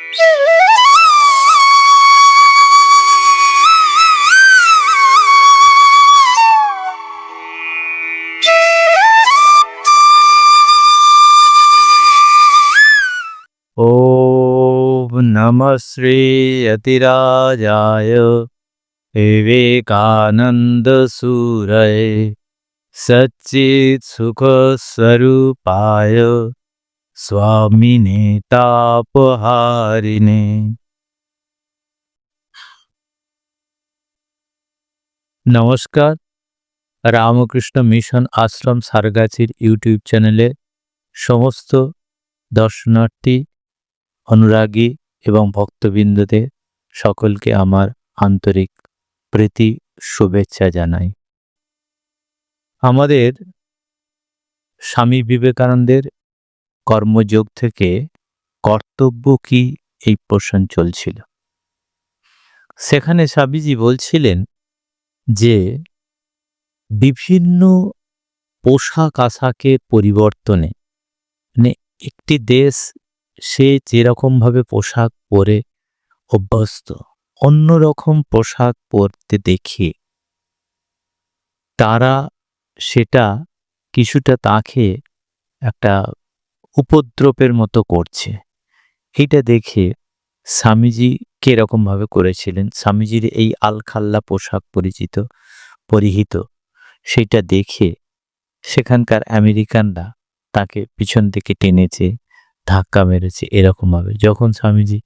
ओम नमः श्री यतिराजाय विवेकानंद सूरय सच्चित सुख स्वरूपाय स्वामिने तापहारिणे। নমস্কার, রামকৃষ্ণ মিশন আশ্রম সারগাছির ইউটিউব চ্যানেলে সমস্ত দর্শনার্থী, অনুরাগী এবং ভক্তবৃন্দদের সকলকে আমার আন্তরিক প্রীতি শুভেচ্ছা জানাই। আমাদের স্বামী বিবেকানন্দের কর্মযোগ থেকে কর্তব্য কি এই প্রশ্ন চলছিল। সেখানে স্বামীজি বলছিলেন যে বিভিন্ন পোশাক আশাকের পরিবর্তনে, মানে একটি দেশ সে যেরকমভাবে পোশাক পরে অভ্যস্ত, অন্যরকম পোশাক পরতে দেখে তারা সেটা কিছুটা তাকে একটা উপদ্রবের মতো করছে। এইটা দেখে স্বামীজি কিরকমভাবে করেছিলেন, স্বামীজির এই আলখাল্লা পোশাক পরিহিত সেটা দেখে সেখানকার আমেরিকানরা তাকে পিছন থেকে টেনেছে, ধাক্কা মেরেছে এরকমভাবে। যখন স্বামীজি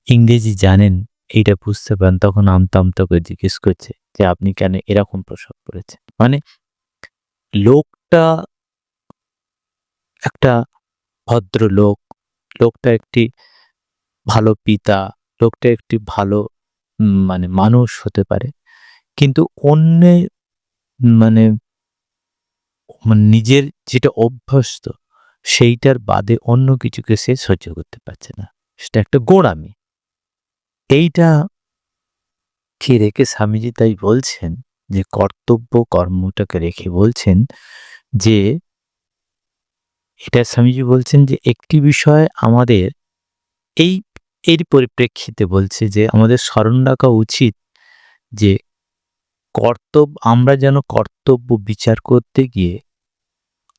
ইংরেজি জানেন, এইটা বুঝতে পারেন, তখন আমতা আমতা করে জিজ্ঞেস করছে যে আপনি কেন এরকম পোশাক পরেছেন। মানে লোকটা একটা ভদ্রলোক, লোকটা একটি ভালো পিতা, লোকটা একটি ভালো মানে মানুষ হতে পারে, কিন্তু অন্যের মানে নিজের যেটা অভ্যস্ত সেইটার বাদে অন্য কিছুকে সে সহ্য করতে পারছে না, সেটা একটা গোঁড়ামি। এইটা কি রেখে স্বামীজি তাই বলছেন যে কর্তব্য কর্মটাকে রেখে বলছেন যে এটা স্বামীজি বলছেন যে একটি বিষয় আমাদের এর পরিপ্রেক্ষিতে বলছে যে আমাদের স্মরণ রাখা উচিত যে আমরা যেন কর্তব্য বিচার করতে গিয়ে,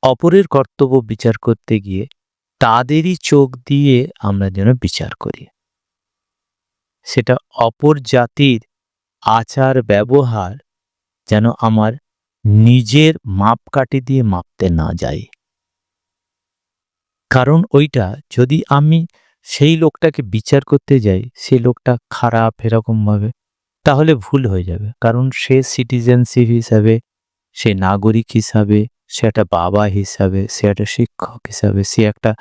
অপরের কর্তব্য বিচার করতে গিয়ে তাদেরই চোখ দিয়ে আমরা যেন বিচার করি। সেটা অপর জাতির আচার ব্যবহার যেন আমার নিজের মাপকাঠি দিয়ে মাপতে না যায়। কারণ ওইটা যদি আমি সেই লোকটাকে বিচার করতে যাই, সেই লোকটা খারাপ এরকমভাবে, তাহলে ভুল হয়ে যাবে। কারণ সে সিটিজেনশিপ হিসাবে, সে নাগরিক হিসাবে, সে একটা বাবা হিসাবে, সে একটা শিক্ষক হিসাবে, সে একটা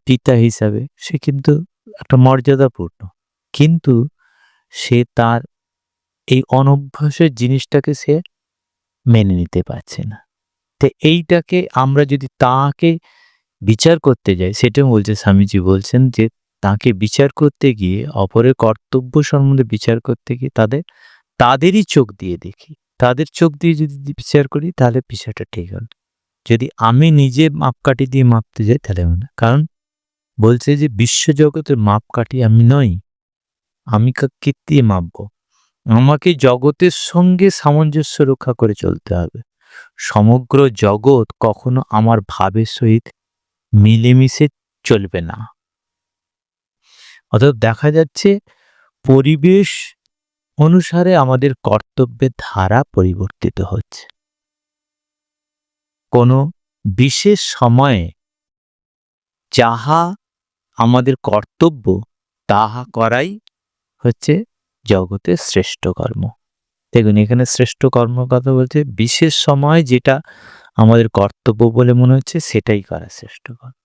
পিতা হিসাবে সে কিন্তু একটা মর্যাদাপূর্ণ। কিন্তু সে তার এই অনভ্যাসের জিনিসটাকে সে মেনে নিতে পারছে না। তো এইটাকে আমরা যদি তাকে বিচার করতে যাই, সেটা বলছে স্বামীজি বলছেন যে তাকে বিচার করতে গিয়ে, অপরের কর্তব্য সম্বন্ধে বিচার করতে গিয়ে তাদেরই চোখ দিয়ে দেখি, তাদের চোখ দিয়ে যদি বিচার করি তাহলে বিষয়টা ঠিক হবে। যদি আমি নিজে মাপকাঠি দিয়ে মাপতে যাই তাহলে হবে না। কারণ বলছে যে বিশ্বজগতের মাপকাঠি আমি নই, আমি কি দিয়ে মাপবো? আমাকে জগতের সঙ্গে সামঞ্জস্য রক্ষা করে চলতে হবে। সমগ্র জগৎ কখনো আমার ভাবের সহিত মিলেমিশে চলবে না। অর্থাৎ দেখা যাচ্ছে পরিবেশ অনুসারে আমাদের কর্তব্যের ধারা পরিবর্তিত হচ্ছে। কোনো বিশেষ সময়ে যাহা আমাদের কর্তব্য তাহা করাই হচ্ছে জগতের শ্রেষ্ঠ কর্ম। দেখুন এখানে শ্রেষ্ঠ কর্ম কথা বলছে, বিশেষ সময় যেটা আমাদের কর্তব্য বলে মনে হচ্ছে সেটাই করা শ্রেষ্ঠ কর্ম।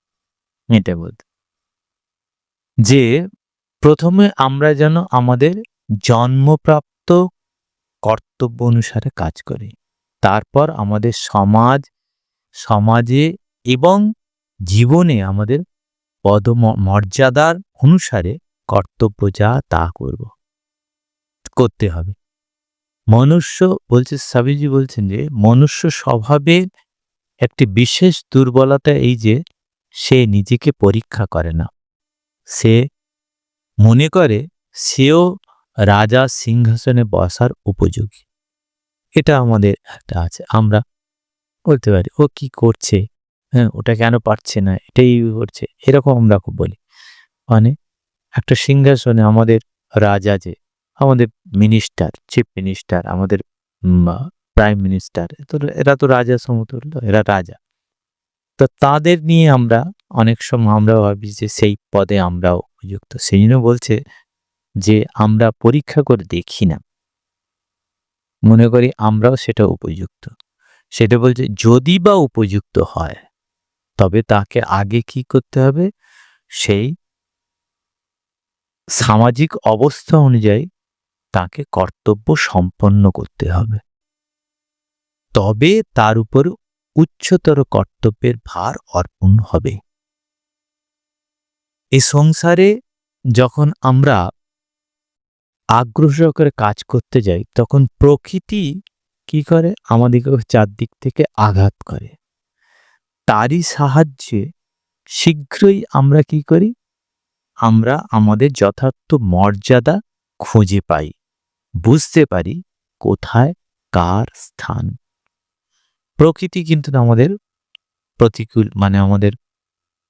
এটা বলতে যে প্রথমে আমরা যেন আমাদের জন্মপ্রাপ্ত কর্তব্য অনুসারে কাজ করি, তারপর আমাদের সমাজে এবং জীবনে আমাদের পদমর্যাদার অনুসারে কর্তব্য যা তা করতে হবে। মনুষ্য বলছে, স্বামীজি বলছেন যে মনুষ্য স্বভাবের একটি বিশেষ দুর্বলতা এই যে সে নিজেকে পরীক্ষা করে না, সে মনে করে সেও রাজা সিংহাসনে বসার উপযোগী। এটা আমাদের একটা আছে, আমরা বলতে পারি ও কি করছে, হ্যাঁ ওটা কেন পারছে না, এটাই করছে, এরকম আমরা খুব বলি। মানে একটা সিংহাসনে আমাদের রাজা, যে আমাদের মিনিস্টার, চিফ মিনিস্টার, আমাদের প্রাইম মিনিস্টার, তো এরা তো রাজা সমতুল্য, এরা রাজা। তো তাদের নিয়ে আমরা অনেক সময় আমরা ভাবি যে সেই পদে আমরাও উপযুক্ত। সেই জন্য বলছে যে আমরা পরীক্ষা করে দেখি না, মনে করি আমরাও সেটা উপযুক্ত। সেটা বলছে যদি বা উপযুক্ত হয় তবে তাকে আগে কি করতে হবে, সেই সামাজিক অবস্থা অনুযায়ী তাকে কর্তব্য সম্পন্ন করতে হবে, তবে তার উপর উচ্চতর কর্তব্যের ভার অর্পণ হবে। এই সংসারে যখন আমরা আগ্রহ করে কাজ করতে যাই তখন প্রকৃতি কি করে, আমাদেরকে চারদিক থেকে আঘাত করে। তারই সাহায্যে শীঘ্রই আমরা কি করি, আমরা আমাদের যথার্থ মর্যাদা খুঁজে পাই, বুঝতে পারি কোথায় কার স্থান। প্রকৃতি কিন্তু আমাদের প্রতিকূল, মানে আমাদের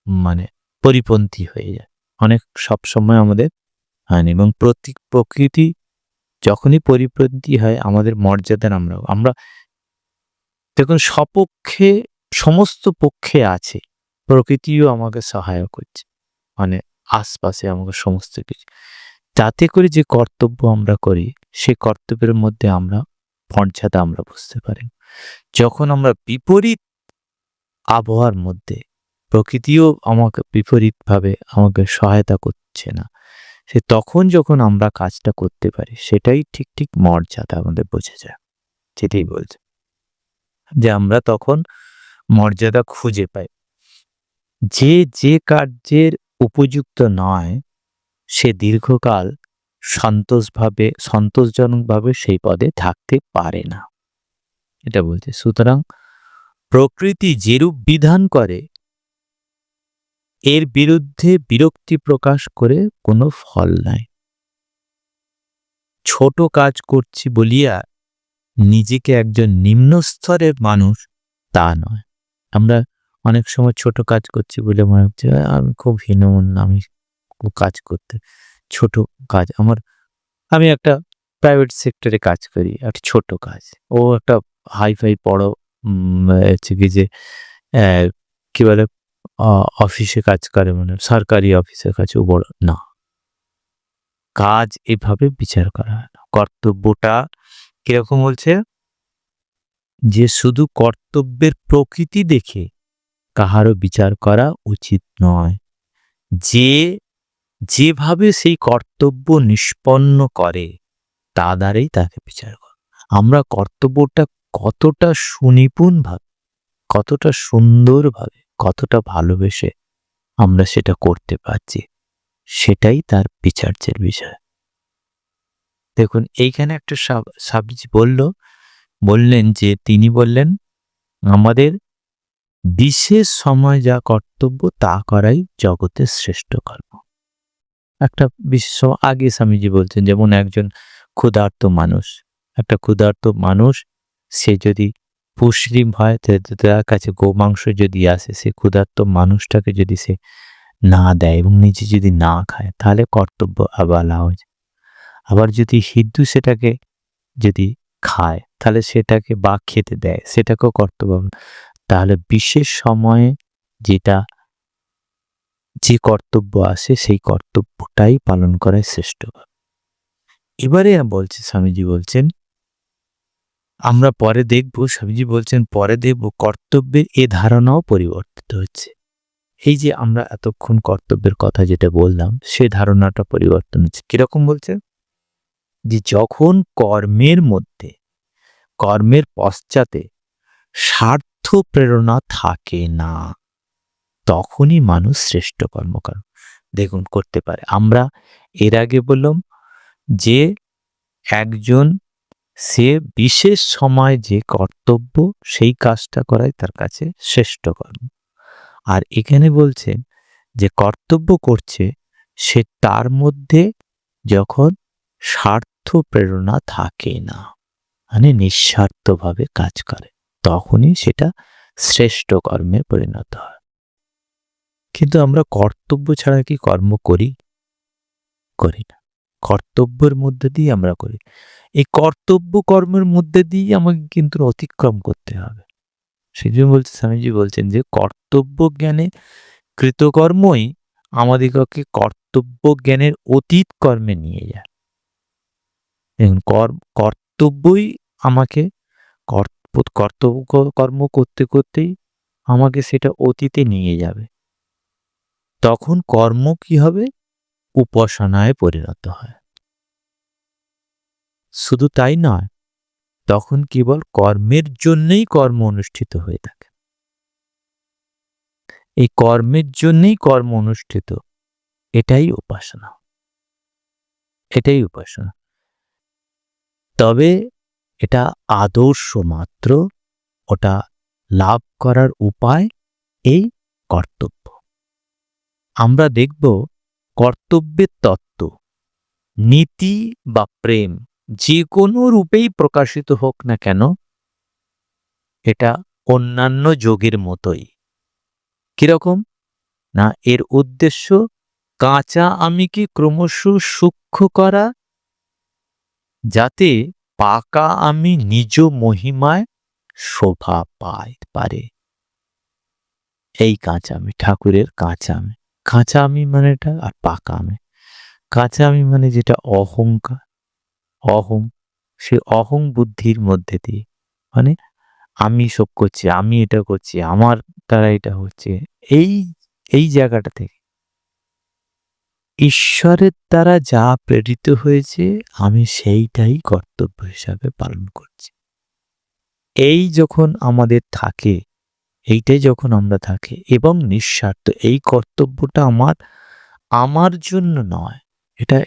মানে পরিপন্থী হয়ে যায় অনেক, সবসময় আমাদের হয়নি। এবং প্রকৃতি যখনই পরিপন্থী হয় আমাদের মর্যাদার আমরা দেখুন সপক্ষে, সমস্ত পক্ষে আছে, প্রকৃতিও আমাকে সহায়ক করছে, মানে আশপাশে আমাকে সমস্ত কিছু, যাতে করে যে কর্তব্য আমরা করি সেই কর্তব্যের মধ্যে আমরা মর্যাদা আমরা বুঝতে পারি। যখন আমরা বিপরীত আবহাওয়ার মধ্যে, প্রকৃতিও আমাকে বিপরীতভাবে আমাকে সহায়তা করছে না, সে তখন যখন আমরা কাজটা করতে পারি সেটাই ঠিক ঠিক মর্যাদা আমাদের বোঝা যায়। সেটাই বলছে যে আমরা তখন মর্যাদা খুঁজে পাই। যে কার্যের উপযুক্ত নয় সে দীর্ঘকাল সন্তোষজনকভাবে সেই পদে থাকতে পারে না, এটা বলছে। সুতরাং প্রকৃতি যেরূপ বিধান করে এর বিরুদ্ধে বিরক্তি প্রকাশ করে কোনো ফল নাই। ছোট কাজ করছি বলিয়া নিজেকে একজন নিম্ন স্তরের মানুষ তা নয়। আমরা অনেক সময় ছোট কাজ করছি বলে মনে হচ্ছে আমি খুব হীনমন্য, আমি কাজ করতে ছোট কাজ আমি একটা প্রাইভেট সেক্টরে কাজ করি, একটা ছোট কাজ, ও একটা হাইফাই বড় হচ্ছে কি যে কি বলে অফিসে কাজ করে, মানে সরকারি অফিসের কাছে ও বড় না। কাজ এভাবে বিচার করা হয় না। কর্তব্যটা কিরকম বলছে, যে শুধু কর্তব্যের প্রকৃতি দেখে কাহারও বিচার করা উচিত নয়, যে যেভাবে সেই কর্তব্য নিষ্পন্ন করে তা দ্বারাই তাকে বিচার করা। আমরা কর্তব্যটা কতটা সুনিপুণভাবে, কতটা সুন্দরভাবে, কতটা ভালোবেসে আমরা সেটা করতে পারছি, সেটাই তার বিচার্যের বিষয়। দেখুন এইখানে একটা স্বামীজি বললেন যে তিনি বললেন আমাদের বিশেষ সময় যা কর্তব্য তা করাই জগতের শ্রেষ্ঠ কর্ম। একটা বিশেষ সময় আগে স্বামীজি বলছেন, যেমন একজন ক্ষুধার্ত মানুষ, সে যদি মুসলিম হয় তার কাছে গোমাংস যদি আসে, সে ক্ষুধার্ত মানুষটাকে যদি সে না দেয় এবং নিজে যদি না খায় তাহলে কর্তব্য আবালা হয়ে যায়। আবার যদি হিন্দু সেটাকে যদি খায় তাহলে সেটাকে বা খেতে দেয়, সেটাকেও কর্তব্য। তাহলে বিশেষ সময়ে যে কর্তব্য আসে সেই কর্তব্যটাই পালন করাই শ্রেষ্ঠ। এবারে বলছে স্বামীজি বলছেন আমরা পরে দেখব, স্বামীজি বলছেন পরে দেখব কর্তব্যের এ ধারণাও পরিবর্তিত হচ্ছে। এই যে আমরা এতক্ষণ কর্তব্যের কথা যেটা বললাম সে ধারণাটা পরিবর্তন হচ্ছে। কিরকম বলছে, যে যখন কর্মের পশ্চাতে স্বার্থ প্রেরণা থাকে না তখনই মানুষ শ্রেষ্ঠ কর্মকার দেখুন করতে পারে। আমরা এর আগে বললাম যে একজন সে বিশেষ সময় যে কর্তব্য সেই কাজটা করাই তার কাছে শ্রেষ্ঠ কর্ম। আর এখানে বলছেন যে কর্তব্য করছে সে তার মধ্যে যখন স্বার্থ প্রেরণা থাকে না, মানে নিঃস্বার্থভাবে কাজ করে, তখনই সেটা শ্রেষ্ঠ কর্মে পরিণত হয়। কিন্তু আমরা কর্তব্য ছাড়া কি কর্ম করি? করি না। কর্তব্যের মধ্যে দিয়ে আমরা করি। এই কর্তব্য কর্মের মধ্যে দিয়ে আমাকে কিন্তু অতিক্রম করতে হবে। সেজন্য বলছে, স্বামীজি বলছেন যে কর্তব্য জ্ঞানে কৃতকর্মই আমাদিগকে কর্তব্য জ্ঞানের অতীত কর্মে নিয়ে যায়। দেখুন, কর্তব্যই আমাকে কর্তব্য কর্ম করতে করতেই আমাকে সেটা অতীতে নিয়ে যাবে। তখন কর্ম কি হবে? উপাসনায় পরিণত হয়। শুধু তাই নয়, তখন কেবল কর্মের জন্যই কর্ম অনুষ্ঠিত হয়ে থাকে। এই কর্মের জন্যই কর্ম অনুষ্ঠিত, এটাই উপাসনা। এটাই উপাসনা। তবে এটা আদর্শ মাত্র, ওটা লাভ করার উপায় এই কর্তব্য। আমরা দেখব কর্তব্যের তত্ত্ব, নীতি বা প্রেম যে কোনো রূপেই প্রকাশিত হোক না কেন, এটা অন্যান্য যোগের মতোই। কিরকম না, এর উদ্দেশ্য কাঁচা আমিকে ক্রমশ সূক্ষ্ম করা, যাতে পাকা আমি নিজ মহিমায় শোভা পারে। এই কাঁচা আমি, ঠাকুরের কাঁচা আমি। কাঁচা আমি মানে এটা, আর পাকা আমি। কাঁচা আমি মানে যেটা অহংকার, সে অহং বুদ্ধির মধ্যে দিয়ে, মানে আমি সব করছি, আমি এটা করছি, আমার দ্বারা এটা হচ্ছে, এই জায়গাটা থেকে ঈশ্বরের দ্বারা যা প্রেরিত হয়েছে আমি সেইটাই কর্তব্য হিসাবে পালন করছি। এই যখন আমাদের থাকে, এইটাই যখন আমরা থাকি এবং নিঃস্বার্থ, এই কর্তব্যটা আমার জন্য নয়, এটা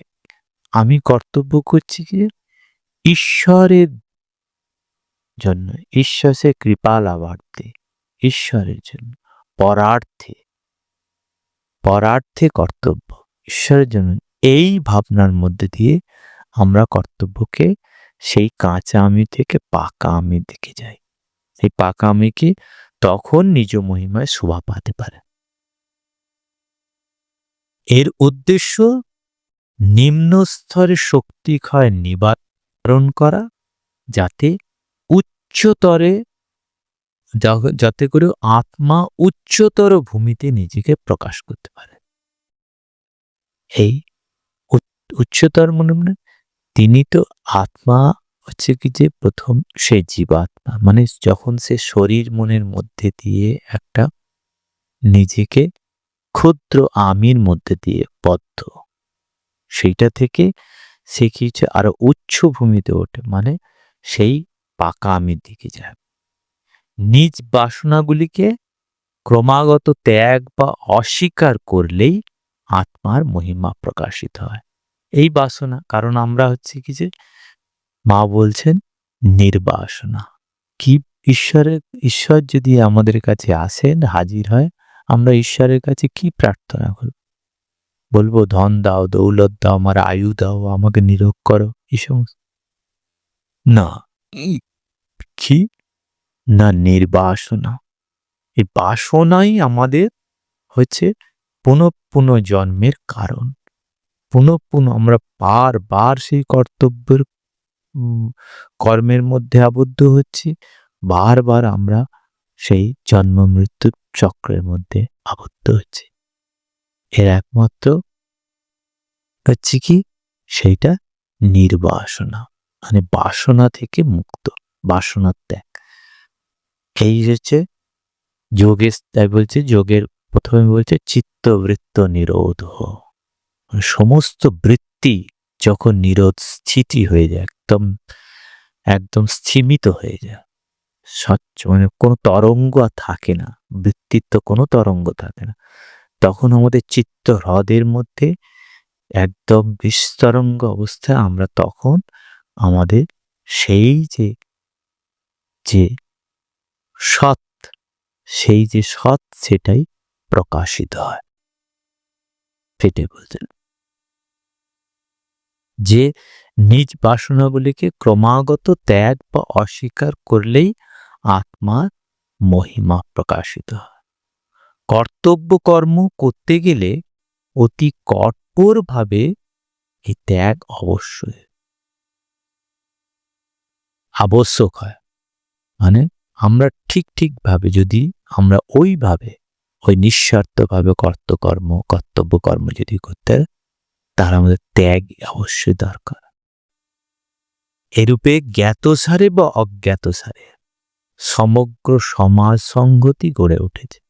আমি কর্তব্য করছি কি ঈশ্বরের জন্য, ঈশ্বর সে কৃপা লাভার্থে, ঈশ্বরের জন্য, পরার্থে কর্তব্য, ঈশ্বরের জন্য। এই ভাবনার মধ্যে দিয়ে আমরা কর্তব্যকে সেই কাঁচা আমি থেকে পাকা আমির দিকে যাই। সেই পাকা আমি কি তখন নিজ মহিমায় শোভা পাতে পারে। এর উদ্দেশ্য নিম্ন স্তরের শক্তি ক্ষয় নিবারণ করা, যাতে করে আত্মা উচ্চতর ভূমিতে নিজেকে প্রকাশ করতে পারে। এই উচ্চতর মনে তিনি তো আত্মা হচ্ছে কি যে প্রথম সে জীবাত্মা, মানে যখন সে শরীর মনের মধ্যে দিয়ে একটা নিজেকে ক্ষুদ্র আমির মধ্যে দিয়ে বদ্ধ, সেইটা থেকে সে কিছু আরো উচ্চ ভূমিতে ওঠে, মানে সেই পাকা আমির দিকে যায়। নিজ বাসনাগুলিকে ক্রমাগত ত্যাগ বা অস্বীকার করলেই আত্মার মহিমা প্রকাশিত হয়। এই বাসনা, কারণ আমরা হচ্ছে কি যে মা বলছেন নির্বাসনা কি, ঈশ্বর যদি আমাদের কাছে আসেন, হাজির হয়, আমরা ঈশ্বরের কাছে কি প্রার্থনা করব? বলবো ধন দাও, দৌলত দাও, আমার আয়ু দাও, আমাকে নিরোগ করো, এই সমস্ত না। কি না, নির্বাসনা। এই বাসনাই আমাদের হচ্ছে পুনঃ জন্মের কারণ। পুনঃ আমরা বারবার সেই কর্মের মধ্যে আবদ্ধ হচ্ছি, বারবার আমরা সেই জন্ম মৃত্যুর চক্রের মধ্যে আবদ্ধ হচ্ছি। এর একমাত্র হচ্ছে কি, সেইটা নির্বাসনা, মানে বাসনা থেকে মুক্ত, বাসনা ত্যাগ। এই হচ্ছে যোগের, তাই বলছে যোগের প্রথমে বলছে চিত্তবৃত্ত নিরোধ, সমস্ত বৃত্তি যখন নিরোধ, স্থিতি হয়ে যায়, একদম স্থিমিত হয়ে যায়, স্বচ্ছ, মানে কোনো তরঙ্গ আর থাকে না, বৃত্তির তো কোনো তরঙ্গ থাকে না, তখন আমাদের চিত্ত হ্রদের মধ্যে একদম বিস্তরঙ্গ অবস্থায় আমরা তখন আমাদের সেই যে সৎ, সেটাই প্রকাশিত হয়। সেটাই বলছেন। যে নিজ বাসনাগুলিকে ক্রমাগত ত্যাগ বা অস্বীকার করলেই আত্মার মহিমা প্রকাশিত হয়। কর্তব্য কর্ম করতে গেলে অতি কঠোরভাবে এই ত্যাগ অবশ্যই আবশ্যক হয়। মানে আমরা ঠিকভাবে যদি আমরা ওইভাবে ওই নিঃস্বার্থভাবে কর্তব্য কর্ম যদি করতে হয়, তাহলে আমাদের ত্যাগ অবশ্যই দরকার। এরূপে জ্ঞাতসারে বা অজ্ঞাতসারে সমগ্র সমাজ সংহতি গড়ে উঠেছে।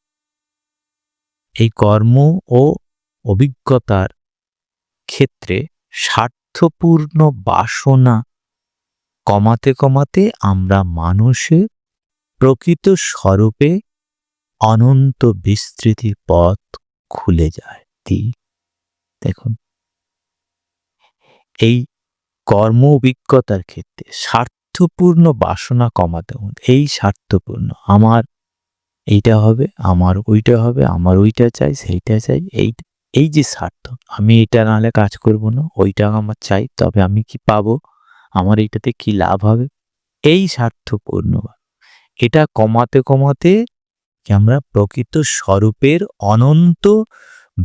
এই কর্ম ও অভিজ্ঞতার ক্ষেত্রে স্বার্থপূর্ণ বাসনা কমাতে আমরা মানুষের প্রকৃত স্বরূপে অনন্ত বিস্তৃতির পথ খুলে যায়। দেখুন, এই কর্ম অভিজ্ঞতার ক্ষেত্রে স্বার্থপূর্ণ বাসনা কমাতে হবে। এই স্বার্থপূর্ণ, আমার এইটা হবে, আমার ওইটা হবে, আমার ওইটা চাই, সেইটা চাই, এই যে স্বার্থ, আমি এটা নাহলে কাজ করব না, ওইটা আমার চাই, তবে আমি কি পাবো, আমার এইটাতে কি লাভ হবে, এই স্বার্থপূর্ণ, এটা কমাতে আমরা প্রকৃত স্বরূপের অনন্ত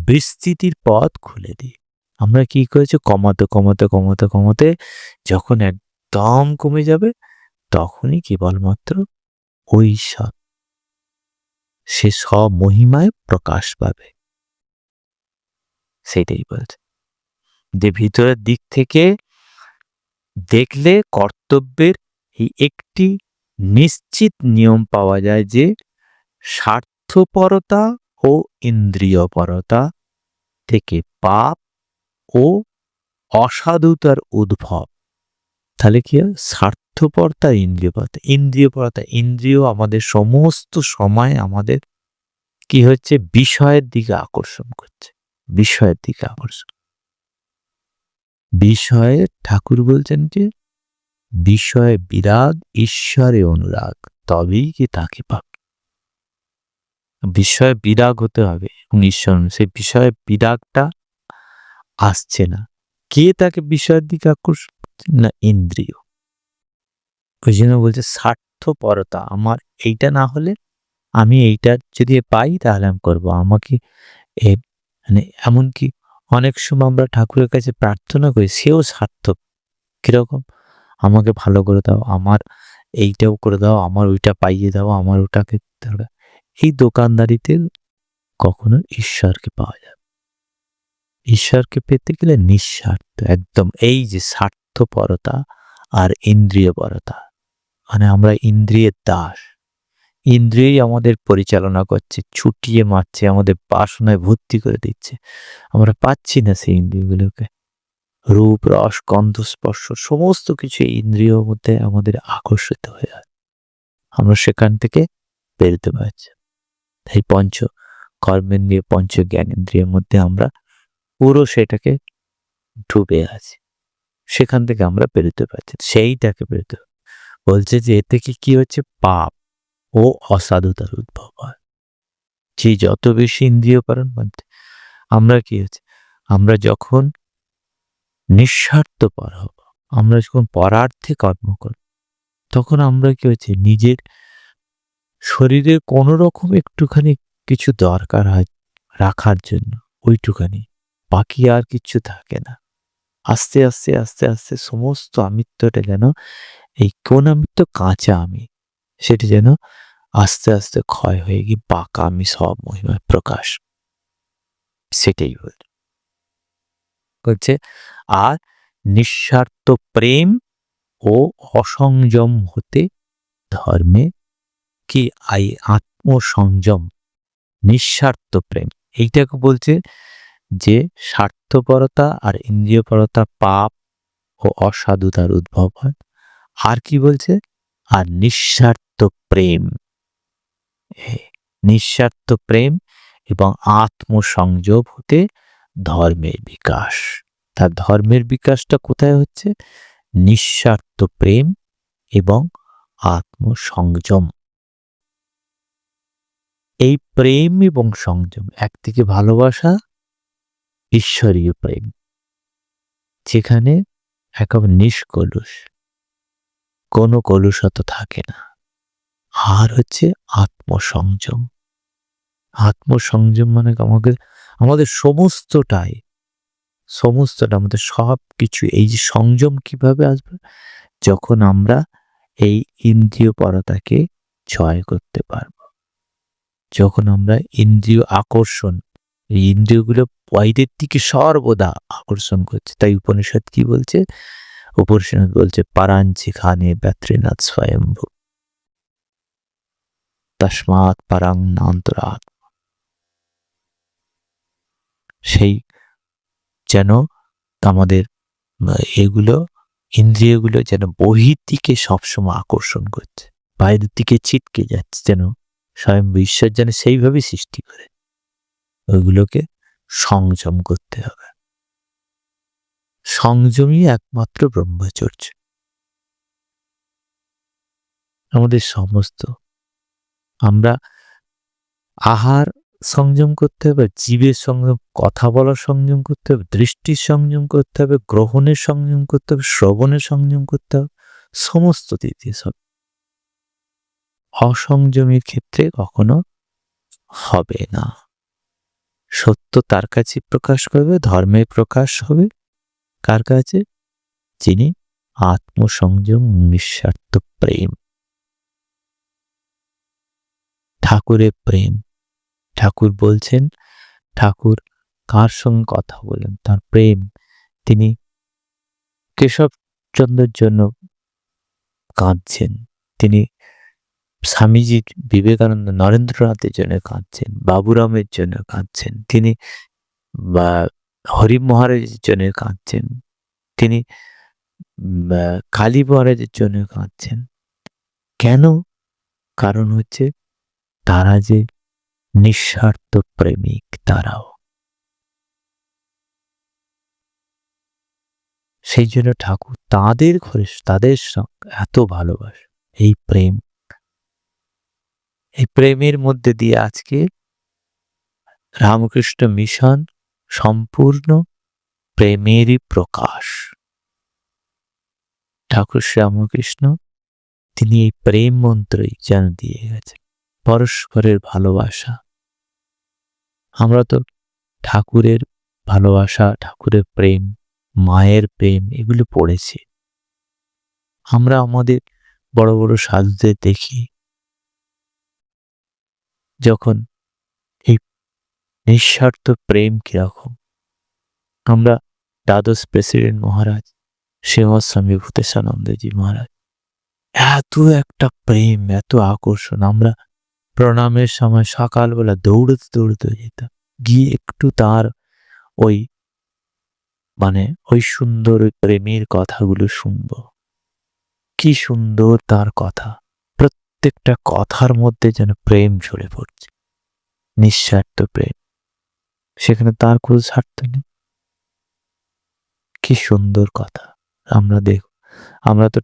বিস্তৃতির পথ খুলে দিই। আমরা কি করেছি, কমাতে যখন একদম কমে যাবে, তখনই কেবলমাত্র ওই সে স্বমহিমায় প্রকাশ পাবে। সেটাই বলছে যে ভিতরের দিক থেকে দেখলে কর্তব্যের এই একটি নিশ্চিত নিয়ম পাওয়া যায় যে স্বার্থপরতা ও ইন্দ্রিয়পরতা থেকে পাপ ও অসাধুতার উদ্ভব। তাহলে কি হয়, স্বার্থপরতা, ইন্দ্রিয়পরতা, ইন্দ্রিয় আমাদের সমস্ত সময় আমাদের কি হচ্ছে, বিষয়ের দিকে আকর্ষণ করছে, বিষয়ের দিকে আকর্ষণ। বিষয়ে ঠাকুর বলছেন যে বিষয়ে বিরাগ, ঈশ্বরে অনুরাগ, তবেই কি তাকে পাবে। বিষয়ে বিরাগ হতে হবে এবং ঈশ্বর, সেই বিষয়ে বিরাগটা আসছে না। কে তাকে বিষয়ের দিকে আকর্ষণ করছে না, ইন্দ্রিয়। ওই জন্য বলছে স্বার্থপরতা, আমার এইটা না হলে, আমি এইটা যদি পাই তাহলে আমি করবো, আমাকে মানে এমনকি অনেক সময় আমরা ঠাকুরের কাছে প্রার্থনা করি, সেও স্বার্থ। কিরকম, আমাকে ভালো করে দাও, আমার এইটাও করে দাও, আমার ওইটা পাইয়ে দাও, আমার ওটাকে। এই দোকানদারিতে কখনো ঈশ্বরকে পাওয়া যাবে। ঈশ্বরকে পেতে গেলে নিঃস্বার্থ একদম, এই যে স্বার্থপরতা আর ইন্দ্রিয়পরতা, মানে আমরা ইন্দ্রিয়ের দাস, ইন্দ্রিয়ই আমাদের পরিচালনা করছে, ছুটিয়ে মারছে, আমাদের বাসনায় ভর্তি করে দিচ্ছে, আমরা পাচ্ছি না সেই ইন্দ্রিয়গুলোকে। রূপ, রস, গন্ধ, স্পর্শ সমস্ত কিছু ইন্দ্রিয়র মধ্যে আমাদের আকর্ষিত হয়ে আছে, আমরা সেখান থেকে বেরোতে পারছি। তাই পঞ্চ কর্মেন্দ্রিয়, পঞ্চ জ্ঞানেন্দ্রিয়ের মধ্যে আমরা পুরো সেটাকে ডুবে আছি, সেখান থেকে আমরা বেরোতে পারছি, সেইটাকে বেরোতে বলছে যে এ থেকে কি হচ্ছে, পাপ ও অসাধুতার উদ্ভব হয়। যে যত বেশি ইন্দ্রিয় পালন মধ্যে আমরা কি হচ্ছে, আমরা যখন নিঃস্বার্থপর হব, আমরা যখন পরার্থে কর্ম করব, তখন আমরা কি হচ্ছে, নিজের শরীরের কোনো রকম একটুখানি কিছু দরকার হয় রাখার জন্য, ওইটুখানি, বাকি আর কিছু থাকে না। আস্তে আস্তে সমস্ত আমিত্বটা যেন, এই কোন আমিত্ব, কাঁচা আমি, সেটা যেন আস্তে আস্তে ক্ষয় হয়ে গিয়ে পাকা আমি সব মহিমায় প্রকাশ। সেটাই বলছে। আর নিঃস্বার্থ প্রেম ও অসংযম হতে ধর্মে কি আত্মসংযম, নিঃস্বার্থ প্রেম, এইটাকে বলছে যে স্বার্থপরতা আর ইন্দ্রিয়পরতা পাপ ও অসাধুতার উদ্ভব হয়। আর কি বলছে, আর নিঃস্বার্থ প্রেম, নিঃস্বার্থ প্রেম এবং আত্মসংযম হতে ধর্মের বিকাশ। তার ধর্মের বিকাশটা কোথায় হচ্ছে, নিঃস্বার্থ প্রেম এবং আত্মসংযম। এই প্রেম এবং সংযম, একদিকে ভালোবাসা, ঈশ্বরীয় প্রেম, যেখানে একেবারে নিষ্কলুষ, কোনো কলুষতা থাকে না। আর হচ্ছে আত্মসংযম। আত্মসংযম মানে আমাদের সমস্তটা আমাদের সবকিছু, এই যে সংযম কিভাবে আসবে? যখন আমরা এই ইন্দ্রিয় পরতাকে জয় করতে পারব, যখন আমরা ইন্দ্রিয় আকর্ষণ, এই ইন্দ্রিয়গুলো বাইরের দিকে সর্বদা আকর্ষণ করছে। তাই উপনিষদ কি বলছে? উপনিষদ বলছে পারাঞ্চি খানে ব্যত্রিনাথ স্বয়ম্ভু তস্মাৎ পারাং নান্তরাৎ। সেই যেন আমাদের এগুলো, ইন্দ্রিয়গুলো যেন বহির দিকে সবসময় আকর্ষণ করছে, বাইরের দিকে ছিটকে যাচ্ছে, যেন স্বয়ং ঈশ্বর যেন সেইভাবে সৃষ্টি করে। ওইগুলোকে সংযম করতে হবে। সংযমই একমাত্র ব্রহ্মচর্য। আমাদের সমস্ত, আমরা আহার সংযম করতে হবে, জীবের সংযম, কথা বলার সংযম করতে হবে, দৃষ্টির সংযম করতে হবে, গ্রহণের সংযম করতে হবে, শ্রবণের সংযম করতে হবে, সমস্ত দিক দিয়ে সব। অসংযমের ক্ষেত্রে কখনো হবে না। সত্য তার কাছে প্রকাশ করবে, ধর্মের প্রকাশ হবে কার কাছে? যিনি আত্মসংযম, নিঃস্বার্থ প্রেম, ঠাকুরের প্রেম। ঠাকুর বলছেন, ঠাকুর কার সঙ্গে কথা বলেন? তার প্রেম। তিনি কেশবচন্দ্রের জন্য কাঁদছেন, তিনি স্বামীজির, বিবেকানন্দ, নরেন্দ্রনাথের জন্য কাঁদছেন, বাবুরামের জন্য কাঁদছেন, তিনি বা হরি মহারাজের জন্য কাঁদছেন, তিনি কালী মহারাজের জন্য কাঁদছেন। কেন? কারণ হচ্ছে তারা যে নিঃস্বার্থ প্রেমিক, তারাও। সেই জন্য ঠাকুর তাদের ঘরে, তাদের সঙ্গে এত ভালোবাসা, এই প্রেম, এই প্রেমের মধ্যে দিয়ে আজকে রামকৃষ্ণ মিশন সম্পূর্ণ প্রেমেরই প্রকাশ। ঠাকুর শ্রীরামকৃষ্ণ তিনি এই প্রেম মন্ত্রই যেন দিয়ে গেছেন, পরস্পরের ভালোবাসা। আমরা তো ঠাকুরের ভালোবাসা, ঠাকুরের প্রেম, মায়ের প্রেম এগুলো পড়েছি। আমরা আমাদের বড় বড় সাধুদের দেখি, যখন এই নিঃস্বার্থ প্রেম কিরকম। আমরা দ্বাদশ প্রেসিডেন্ট মহারাজ শ্রীমৎস্বামী ভূতেশানন্দজি মহারাজ, এত একটা প্রেম, এত আকর্ষণ। আমরা প্রণামের সময় সকালবেলা দৌড়তে দৌড়তে যেতাম, গিয়ে একটু তার ওই ওই সুন্দর ওই প্রেমের কথাগুলো শুনব। কি সুন্দর তার কথা, প্রত্যেকটা কথার মধ্যে যেন প্রেম ঝরে পড়ছে, নিঃস্বার্থ প্রেম। সেখানে তার কোনো স্বার্থ নেই। কি সুন্দর কথা। আমরা আমরা তো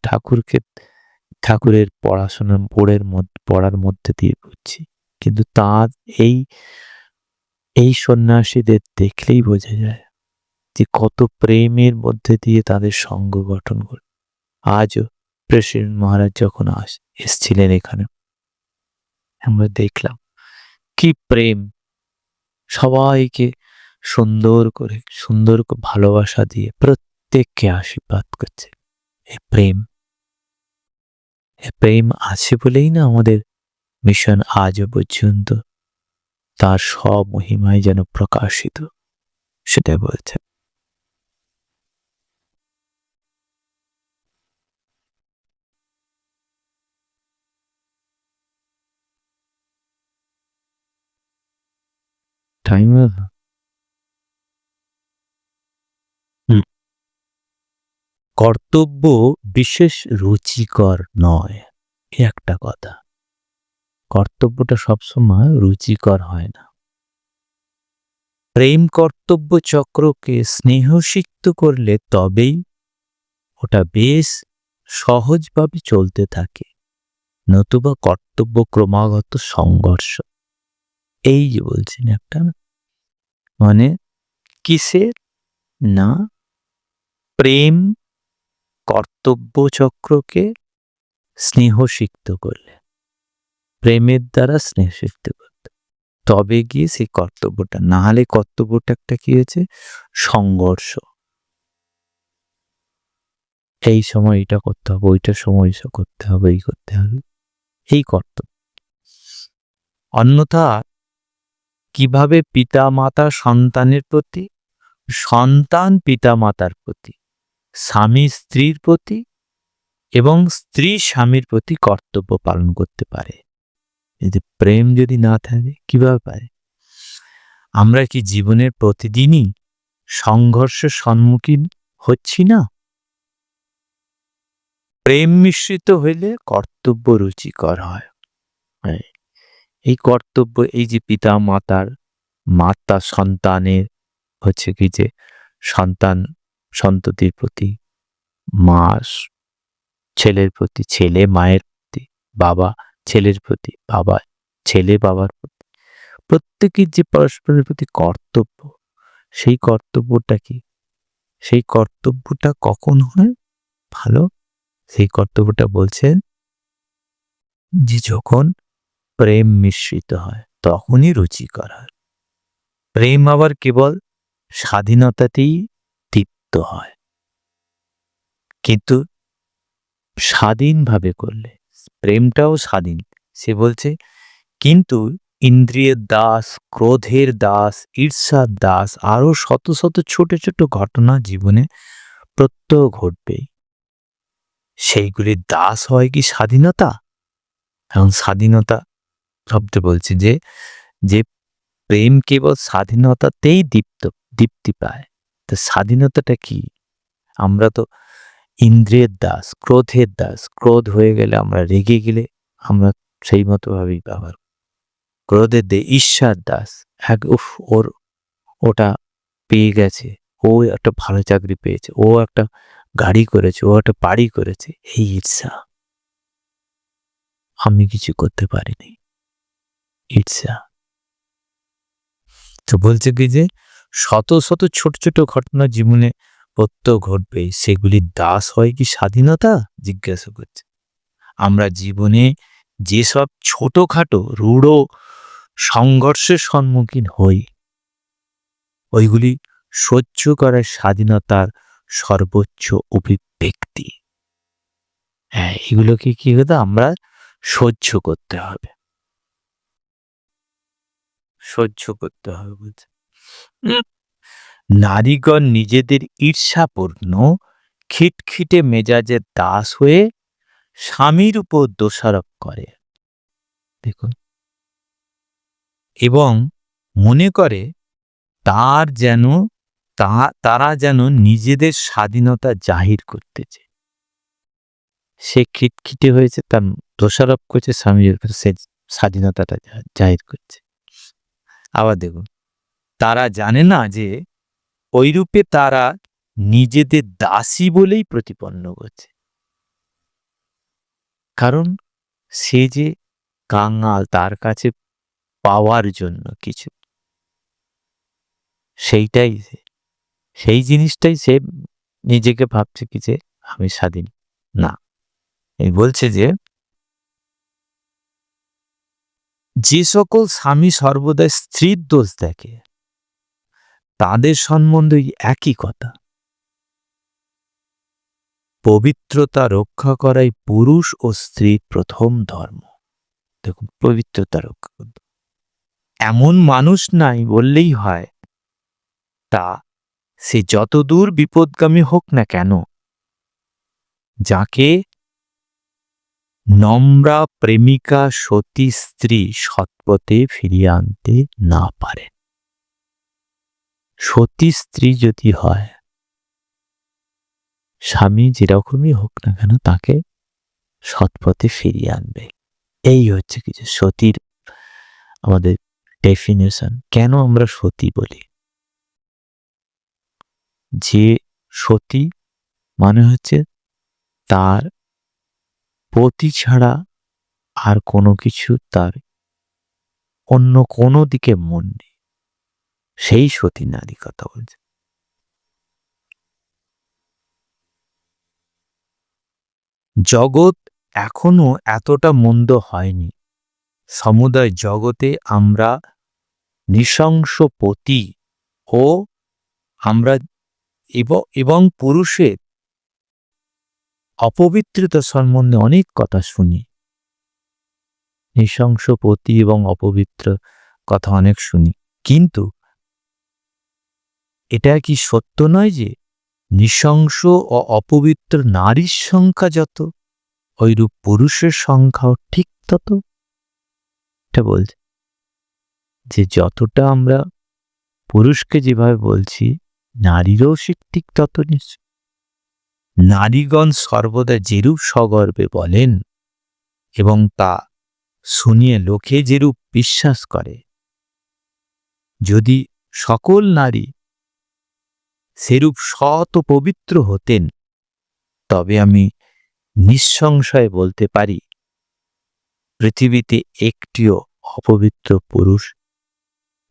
ঠাকুরের পড়াশোনা পড়ার মধ্যে দিয়ে বুঝছি, কিন্তু তার এই সন্ন্যাসীদের দেখলেই বোঝা যায় যে কত প্রেমের মধ্যে দিয়ে তাদের সঙ্গ গঠন করে। আজও প্রেসিডেন্ট মহারাজ যখন এসছিলেন এখানে, আমরা দেখলাম কি প্রেম, সবাইকে সুন্দর করে ভালোবাসা দিয়ে প্রত্যেককে আশীর্বাদ করছে। এই প্রেম আছে বলেই না আমাদের মিশন আজও পর্যন্ত তার সব মহিমায় যেন প্রকাশিত, সেটা বলছে। টাইম কর্তব্য বিশেষ রুচিকর নয়, একটা কথা। কর্তব্যটা সবসময় রুচিকর হয় না। প্রেম কর্তব্য চক্রকে স্নেহসিক্ত করলে তবেই ওটা বেশ সহজভাবে চলতে থাকে, নতুবা কর্তব্য ক্রমাগত সংঘর্ষ। এই যে বলছেন একটা, কিসের না, প্রেম কর্তব্য চক্রকে স্নেহসিক্ত করলে, প্রেমের দ্বারা স্নেহসিক্ত করতে, তবে গিয়ে সেই কর্তব্যটা, না হলে কর্তব্যটা একটা কি হয়েছে, সংঘর্ষ। এই সময় এটা করতে হবে, ওইটার সময় ওইসব করতে হবে, এই করতে হবে, এই কর্তব্য। অন্যথা কিভাবে পিতা মাতা সন্তানের প্রতি, সন্তান পিতা মাতার প্রতি, স্বামী স্ত্রীর প্রতি এবং স্ত্রী স্বামীর প্রতি কর্তব্য পালন করতে পারে? যদি প্রেম যদি না থাকে কিভাবে পারে? আমরা কি জীবনের প্রতিদিনই সংঘর্ষের সম্মুখীন হচ্ছি না? প্রেম মিশ্রিত হইলে কর্তব্য রুচিকর হয়। এই কর্তব্য, এই যে পিতা মাতার, মাতা সন্তানের হচ্ছে কি যে সন্তান সন্ততির প্রতি, মা ছেলের প্রতি, ছেলে মায়ের প্রতি, বাবা ছেলের প্রতি, বাবা ছেলে বাবার প্রতি, প্রত্যেকের যে পরস্পরের প্রতি কর্তব্য, সেই কর্তব্যটা কি? সেই কর্তব্যটা কখন হয় ভালো? সেই কর্তব্যটা বলছেন যে যখন প্রেম মিশ্রিত হয় তখনই রুচিকর হয়। প্রেম আবার কেবল স্বাধীনতাতেই তৃপ্ত হয়, কিন্তু স্বাধীনভাবে করলে, প্রেমটাও স্বাধীন। সে বলছে কিন্তু ইন্দ্রিয়ের দাস, ক্রোধের দাস, ঈর্ষার দাস, আরো শত শত ছোট ছোট ঘটনা জীবনে প্রত্যহ ঘটবে। সেইগুলির দাস হয় কি স্বাধীনতা? এখন স্বাধীনতা শব্দে বলছে যে যে প্রেম কেবল স্বাধীনতাতেই দীপ্তি পায়। তো স্বাধীনতাটা কি? আমরা তো ইন্দ্রিয়ের দাস, ক্রোধের দাস। ক্রোধ হয়ে গেলে, আমরা রেগে গেলে আমরা সেই মতো ভাবেই ব্যবহার। ক্রোধের ঈর্ষার দাস, ওর ওটা পেয়ে গেছে, ও একটা ভালো চাকরি পেয়েছে, ও একটা গাড়ি করেছে, ও একটা বাড়ি করেছে, এই ঈর্ষা। আমি কিছু করতে পারিনি, ঈর্ষা। তো বলছে কি যে শত শত ছোট ছোট ঘটনা জীবনে প্রত্যহ ঘটবে, সেগুলির দাস হয় কি স্বাধীনতা? জিজ্ঞাসা করছে। আমরা জীবনে যেসব ছোটখাটো রূঢ় সংঘর্ষের সম্মুখীন হই, ওইগুলি সহ্য করার স্বাধীনতার সর্বোচ্চ অভিব্যক্তি। হ্যাঁ, এগুলোকে কি হতো? আমরা সহ্য করতে হবে, সহ্য করতে হবে বলছে। নারীগণ নিজেদের ঈর্ষাপূর্ণ খিটখিটে মেজাজের দাস হয়ে স্বামীর উপর দোষারোপ করে, দেখুন, এবং মনে করে তারা যেন নিজেদের স্বাধীনতা জাহির করতেছে। সে খিটখিটে হয়েছে, তার দোষারোপ করছে স্বামীর উপর, সে স্বাধীনতাটা জাহির করছে। আবার দেখুন, তারা জানে না যে ওইরূপে তারা নিজেদের দাসী বলেই প্রতিপন্ন করছে। কারণ সে যে কাঙাল, তার কাছে পাওয়ার জন্য কিছু, সেইটাই সেই জিনিসটাই সে নিজেকে ভাবছে কি যে আমি স্বাধীন না। এই বলছে যে যে সকল স্বামী সর্বদাই স্ত্রীর দোষ দেখে, তাদের সম্বন্ধে একই কথা। পবিত্রতা রক্ষা করাই পুরুষ ও স্ত্রীর প্রথম ধর্ম। দেখুন, পবিত্রতা রক্ষা করতে এমন মানুষ নাই বললেই হয়, তা সে যতদূর বিপদগামী হোক না কেন, যাকে নম্রা প্রেমিকা সতী স্ত্রী সৎপথে ফিরিয়ে আনতে না পারে। সতী স্ত্রী যদি হয়, স্বামী যেরকমই হোক না কেন তাকে সৎপথে ফিরিয়ে আনবে। এই হচ্ছে কিছু সতীর আমাদের ডেফিনেশন। কেন আমরা সতী বলি? যে সতী মানে হচ্ছে তার পতি ছাড়া আর কোনো কিছু, তার অন্য কোনো দিকে মন নেই, সেই সতী নারী কথা বলছে। জগৎ এখনো এতটা মন্দ হয়নি। সমুদয় জগতে আমরা নৃশংসপতি ও আমরা এবং পুরুষের অপবিত্রতা সম্বন্ধে অনেক কথা শুনি। নৃশংসপতি এবং অপবিত্র কথা অনেক শুনি, কিন্তু এটা কি সত্য নয় যে নৃশংস ও অপবিত্র নারীর সংখ্যা যত, ঐরূপ পুরুষের সংখ্যাও ঠিক তত? এটা বলছে যে যতটা আমরা পুরুষকে যেভাবে বলছি, নারীরও ঠিক তত নিশ্চয়। নারীগণ সর্বদা যেরূপ সগর্বে বলেন এবং তা শুনিয়ে লোকে যেরূপ বিশ্বাস করে, যদি সকল নারী সেরূপ সৎ ও পবিত্র হতেন, তবে আমি নিঃসংশয়ে বলতে পারি পৃথিবীতে একটিও অপবিত্র পুরুষ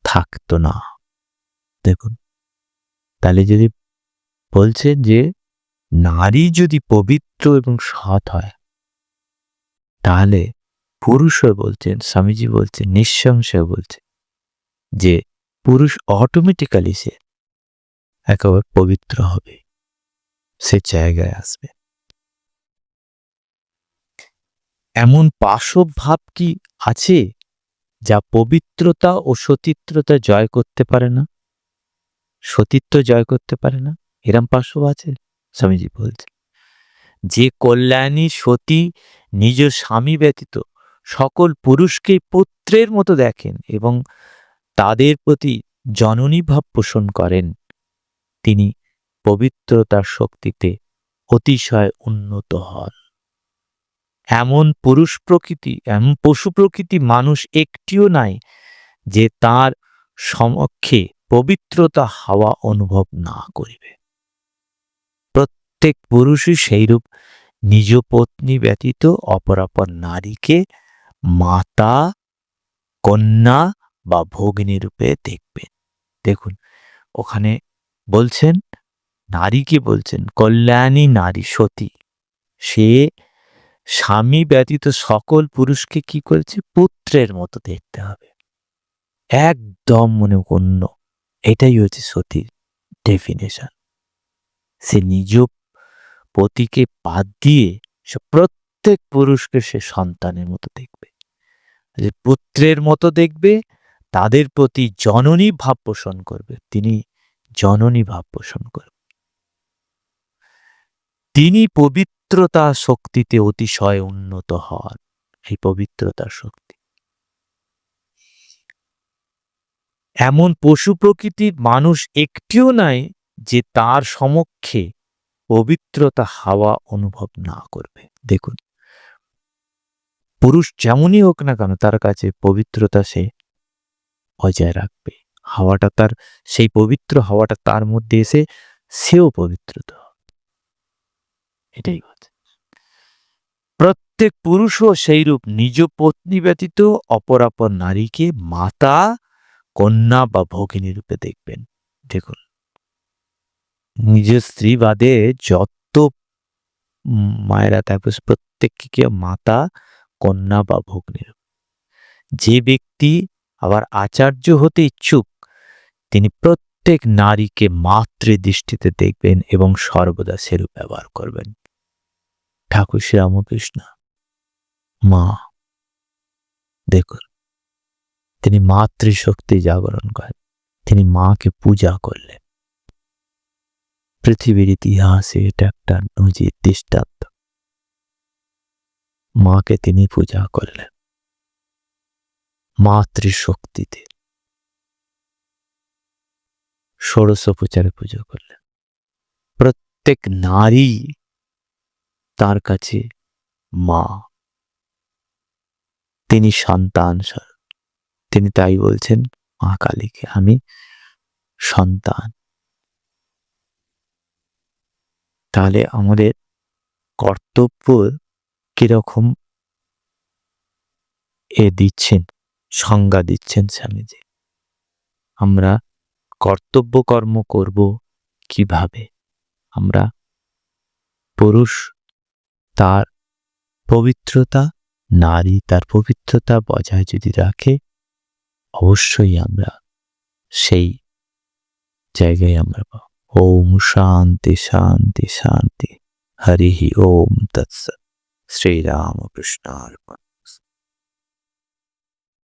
থাকতো না। দেখুন, তাহলে যদি বলছেন যে নারী যদি পবিত্র এবং সৎ হয়, তাহলে পুরুষও বলছেন, স্বামীজি বলছেন, নিঃসংশয় বলছে যে পুরুষ অটোমেটিক্যালি সে একেবারে পবিত্র হবে, সে জায়গায় আসবে। এমন পাশব ভাব কি আছে যা পবিত্রতা ও সতীত্বতা জয় করতে পারে না? সতীত্ব জয় করতে পারে না, এরম পাশব আছে? স্বামীজি বলছে যে কল্যাণী সতী নিজ স্বামী ব্যতীত সকল পুরুষকেই পুত্রের মতো দেখেন এবং তাদের প্রতি জননী ভাব পোষণ করেন, তিনি পবিত্রতার শক্তিতে অতিশয় উন্নত হন। এমন পুরুষ প্রকৃতি, এমন পশু প্রকৃতি মানুষ একটিও নাই যে তার সমক্ষে পবিত্রতা হাওয়া অনুভব না করিবে। প্রত্যেক পুরুষই সেইরূপ নিজ পত্নী ব্যতীত অপরাপর নারীকে মাতা, কন্যা বা ভগিনী রূপে দেখবে। দেখুন, ওখানে বলছেন নারীকে, বলছেন কল্যাণী নারী সতী, সে স্বামী ব্যতীত সকল পুরুষকে কি করেছে? পুত্রের মতো দেখতে হবে, একদম মনে অন্য। এটাই হচ্ছে সতীর ডেফিনেশন। সে নিজ পতিকে বাদ দিয়ে সে প্রত্যেক পুরুষকে সে সন্তানের মতো দেখবে, যে পুত্রের মতো দেখবে, তাদের প্রতি জননী ভাব পোষণ করবে, তিনি জননী ভাব পোষণ করবে। তিনি পবিত্রতা শক্তিতে অতিশয় উন্নত হন। এই পবিত্রতার শক্তি, এমন পশু প্রকৃতির মানুষ একটিও নাই যে তার সমক্ষে পবিত্রতা হাওয়া অনুভব না করবে। দেখুন, পুরুষ যেমনই হোক না কেন, তার কাছে পবিত্রতা সে বজায় রাখবে। হাওয়াটা তার, সেই পবিত্র হাওয়াটা তার মধ্যে এসে সেও পবিত্রতা। এটাই কথা। প্রত্যেক পুরুষও সেইরূপ নিজ পত্নী ব্যতীত অপরাপর নারীকে মাতা, কন্যা বা ভগিনী রূপে দেখবেন। দেখুন, নিজ স্ত্রী বাদে যত মায়েরা থাকবে প্রত্যেককে মাতা, কন্যা বা ভগ্নী। যে ব্যক্তি আবার আচার্য হতে ইচ্ছুক, তিনি প্রত্যেক নারীকে মাতৃদৃষ্টিতে দেখবেন এবং সর্বদা সেরূপ ব্যবহার করবেন। ঠাকুর শ্রী রামকৃষ্ণ মা, দেখুন, তিনি মাতৃশক্তি জাগরণ করেন, তিনি মাকে পূজা করলেন। পৃথিবীর ইতিহাসে এটা একটা নজির, দৃষ্টান্ত। মাকে তিনি পূজা করলেন মাতৃশক্তিতে, ষোড়শোপচারে পুজো করলেন। প্রত্যেক নারী তার কাছে মা, তিনি সন্তান স্বরূপ। তিনি তাই বলছেন মা কালীকে, আমি সন্তান। তাহলে আমাদের কর্তব্য কিরকম দিচ্ছেন, সংজ্ঞা দিচ্ছেন স্বামীজি। আমরা কর্তব্য কর্ম করব কিভাবে? আমরা পুরুষ তার পবিত্রতা, নারী তার পবিত্রতা বজায় যদি রাখে, অবশ্যই আমরা সেই জায়গায় আমরা পাবো। ওম শান্তি শান্তি শান্তি। হরি ওম তৎসৎ। শ্রীরামকৃষ্ণার্পণ।